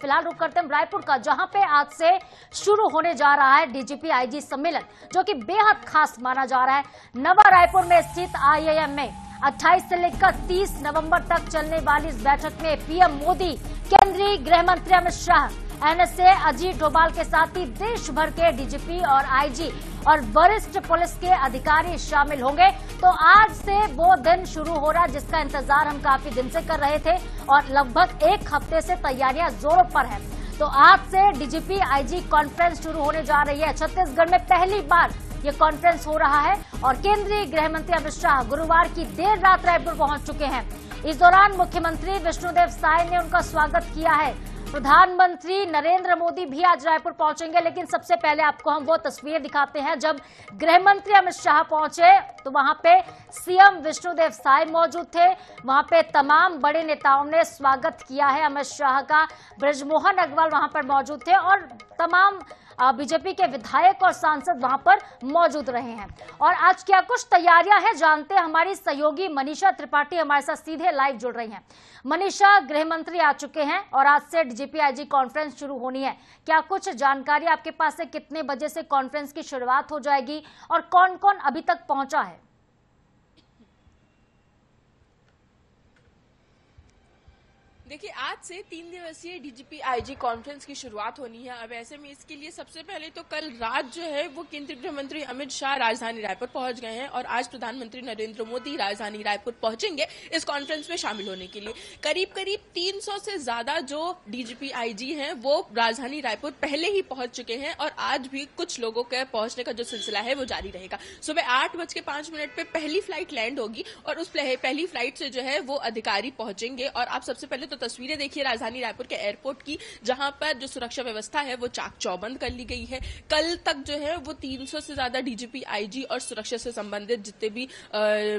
फिलहाल रुक करते हैं रायपुर का, जहां पे आज से शुरू होने जा रहा है डीजीपी आईजी सम्मेलन, जो कि बेहद खास माना जा रहा है। नवा रायपुर में स्थित IIM में 28 से लेकर 30 नवंबर तक चलने वाली इस बैठक में पीएम मोदी, केंद्रीय गृह मंत्री अमित शाह, NSA अजीत डोभाल के साथ ही देश भर के डीजीपी और आईजी और वरिष्ठ पुलिस के अधिकारी शामिल होंगे। तो आज से वो दिन शुरू हो रहा है जिसका इंतजार हम काफी दिन से कर रहे थे और लगभग एक हफ्ते से तैयारियां जोरों पर है। तो आज से डीजीपी आईजी कॉन्फ्रेंस शुरू होने जा रही है। छत्तीसगढ़ में पहली बार ये कॉन्फ्रेंस हो रहा है और केंद्रीय गृह मंत्री अमित शाह गुरुवार की देर रात रायपुर पहुंच चुके हैं। इस दौरान मुख्यमंत्री विष्णुदेव साय ने उनका स्वागत किया है। प्रधानमंत्री नरेंद्र मोदी भी आज रायपुर पहुंचेंगे, लेकिन सबसे पहले आपको हम वो तस्वीरें दिखाते हैं जब गृह मंत्री अमित शाह पहुंचे तो वहां पे सीएम विष्णुदेव साय मौजूद थे। वहां पे तमाम बड़े नेताओं ने स्वागत किया है अमित शाह का। बृजमोहन अग्रवाल वहां पर मौजूद थे और तमाम बीजेपी के विधायक और सांसद वहां पर मौजूद रहे हैं। और आज क्या कुछ तैयारियां हैं जानते हैं, हमारी सहयोगी मनीषा त्रिपाठी हमारे साथ सीधे लाइव जुड़ रही हैं। मनीषा, गृह मंत्री आ चुके हैं और आज से डीजीपी आईजी कॉन्फ्रेंस शुरू होनी है, क्या कुछ जानकारी आपके पास है? कितने बजे से कॉन्फ्रेंस की शुरुआत हो जाएगी और कौन कौन अभी तक पहुंचा है? देखिए, आज से 3 दिवसीय डीजीपी आईजी कॉन्फ्रेंस की शुरुआत होनी है। अब ऐसे में इसके लिए सबसे पहले तो कल रात जो है वो केंद्रीय गृह मंत्री अमित शाह राजधानी रायपुर पहुंच गए हैं और आज प्रधानमंत्री नरेंद्र मोदी राजधानी रायपुर पहुंचेंगे इस कॉन्फ्रेंस में शामिल होने के लिए। करीब करीब 300 से ज्यादा जो डीजीपी आईजी हैं वो राजधानी रायपुर पहले ही पहुंच चुके हैं और आज भी कुछ लोगों के पहुंचने का जो सिलसिला है वो जारी रहेगा। सुबह 8:05 पे पहली फ्लाइट लैंड होगी और उस पहली फ्लाइट से जो है वो अधिकारी पहुंचेंगे। और आप सबसे पहले तो तस्वीरें देखिए राजधानी रायपुर के एयरपोर्ट की, जहां पर जो सुरक्षा व्यवस्था है वो चाक चौबंद कर ली गई है। कल तक जो है वो 300 से ज्यादा डीजीपी आईजी और सुरक्षा से संबंधित जितने भी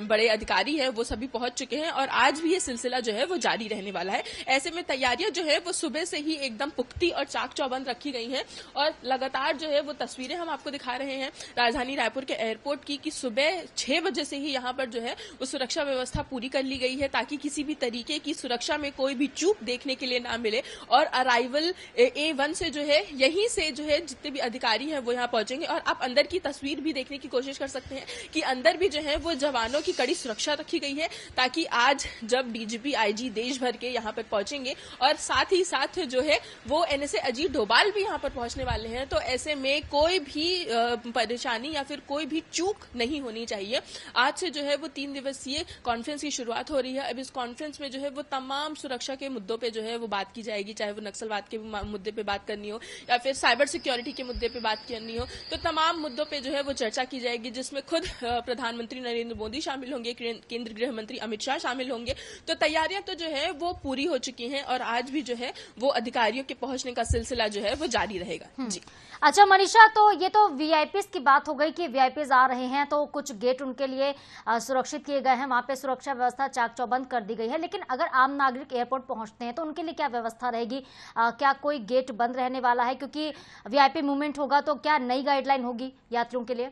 बड़े अधिकारी हैं वो सभी पहुंच चुके हैं और आज भी ये सिलसिला जो है वो जारी रहने वाला है। ऐसे में तैयारियां जो है वो सुबह से ही एकदम पुख्ती और चाक चौबंद रखी गई हैं और लगातार जो है वो तस्वीरें हम आपको दिखा रहे हैं राजधानी रायपुर के एयरपोर्ट की कि सुबह 6 बजे से ही यहाँ पर जो है वो सुरक्षा व्यवस्था पूरी कर ली गई है ताकि किसी भी तरीके की सुरक्षा में कोई भी चूक देखने के लिए ना मिले। और अराइवल A1 से जो है यहीं से जो है जितने भी अधिकारी हैं वो यहाँ पहुंचेंगे। और आप अंदर की तस्वीर भी देखने की कोशिश कर सकते हैं कि अंदर भी जो है वो जवानों की कड़ी सुरक्षा रखी गई है ताकि आज जब डीजीपी आईजी देश भर के यहाँ पर पहुंचेंगे और साथ ही साथ जो है वो NSA अजीत डोभाल भी यहाँ पर पहुंचने वाले हैं, तो ऐसे में कोई भी परेशानी या फिर कोई भी चूक नहीं होनी चाहिए। आज से जो है वो 3 दिवसीय कॉन्फ्रेंस की शुरुआत हो रही है। अब इस कॉन्फ्रेंस में जो है वो तमाम सुरक्षा के मुद्दों पे जो है वो बात की जाएगी, चाहे वो नक्सलवाद के मुद्दे पे बात करनी हो या फिर साइबर सिक्योरिटी के मुद्दे पे बात करनी हो, तो तमाम मुद्दों पे जो है वो चर्चा की जाएगी जिसमें खुद प्रधानमंत्री नरेंद्र मोदी शामिल होंगे, केंद्रीय गृह मंत्री अमित शाह शामिल होंगे। तो तैयारियां तो जो है वो पूरी हो चुकी हैं और आज भी जो है वो अधिकारियों के पहुंचने का सिलसिला जो है वो जारी रहेगा। जी अच्छा मनीषा, तो ये तो वीआईपीज की बात हो गई कि वीआईपीज आ रहे हैं तो कुछ गेट उनके लिए सुरक्षित किए गए हैं, वहां पे सुरक्षा व्यवस्था चाक चौबंद कर दी गई है, लेकिन अगर आम नागरिक एयरपोर्ट पहुंचते हैं तो उनके लिए क्या व्यवस्था रहेगी? क्या कोई गेट बंद रहने वाला है? क्योंकि वीआईपी मूवमेंट होगा तो क्या नई गाइडलाइन होगी यात्रियों के लिए?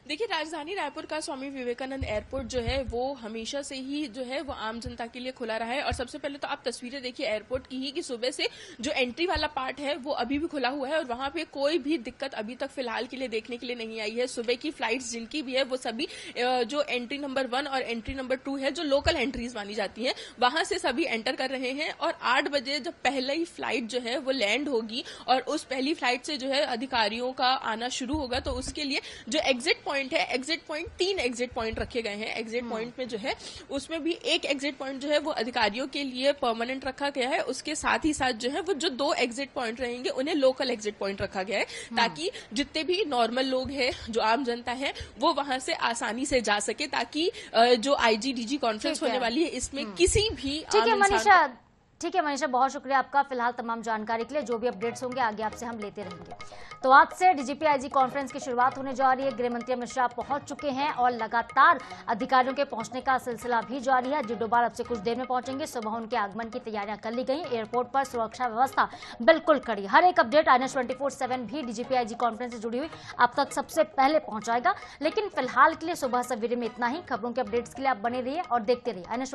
देखिए, राजधानी रायपुर का स्वामी विवेकानंद एयरपोर्ट जो है वो हमेशा से ही जो है वो आम जनता के लिए खुला रहा है। और सबसे पहले तो आप तस्वीरें देखिए एयरपोर्ट की ही कि सुबह से जो एंट्री वाला पार्ट है वो अभी भी खुला हुआ है और वहां पे कोई भी दिक्कत अभी तक फिलहाल के लिए देखने के लिए नहीं आई है। सुबह की फ्लाइट्स जिनकी भी है वो सभी जो एंट्री नंबर 1 और एंट्री नंबर 2 है जो लोकल एंट्रीज मानी जाती है वहां से सभी एंटर कर रहे हैं। और 8 बजे जब पहले ही फ्लाइट जो है वो लैंड होगी और उस पहली फ्लाइट से जो है अधिकारियों का आना शुरू होगा, तो उसके लिए जो एग्जिट पॉइंट है, एग्जिट पॉइंट 3 एग्जिट पॉइंट रखे गए हैं। एग्जिट पॉइंट में जो है उसमें भी एक एग्जिट पॉइंट जो है वो अधिकारियों के लिए परमानेंट रखा गया है। उसके साथ ही साथ जो है वो जो 2 एग्जिट पॉइंट रहेंगे उन्हें लोकल एग्जिट पॉइंट रखा गया है ताकि जितने भी नॉर्मल लोग हैं, जो आम जनता है, वो वहां से आसानी से जा सके ताकि जो आईजी डीजी कॉन्फ्रेंस होने वाली है इसमें किसी भी ठीक है मनीषा, बहुत शुक्रिया आपका फिलहाल तमाम जानकारी के लिए। जो भी अपडेट्स होंगे आगे आपसे हम लेते रहेंगे। तो आज से डीजीपी आईजी कॉन्फ्रेंस की शुरुआत होने जा रही है। गृह मंत्री अमित शाह पहुंच चुके हैं और लगातार अधिकारियों के पहुंचने का सिलसिला भी जारी है। अजीत डोभाल अब से कुछ देर में पहुंचेंगे। सुबह उनके आगमन की तैयारियां कर ली गई। एयरपोर्ट पर सुरक्षा व्यवस्था बिल्कुल कड़ी। हर एक अपडेट INS 24/7 भी डीजीपी आईजी कॉन्फ्रेंस से जुड़ी हुई अब तक सबसे पहले पहुंचाएगा। लेकिन फिलहाल के लिए सुबह सवेरे में इतना ही। खबरों के अपडेट्स के लिए आप बने रहिए और देखते रहिए INS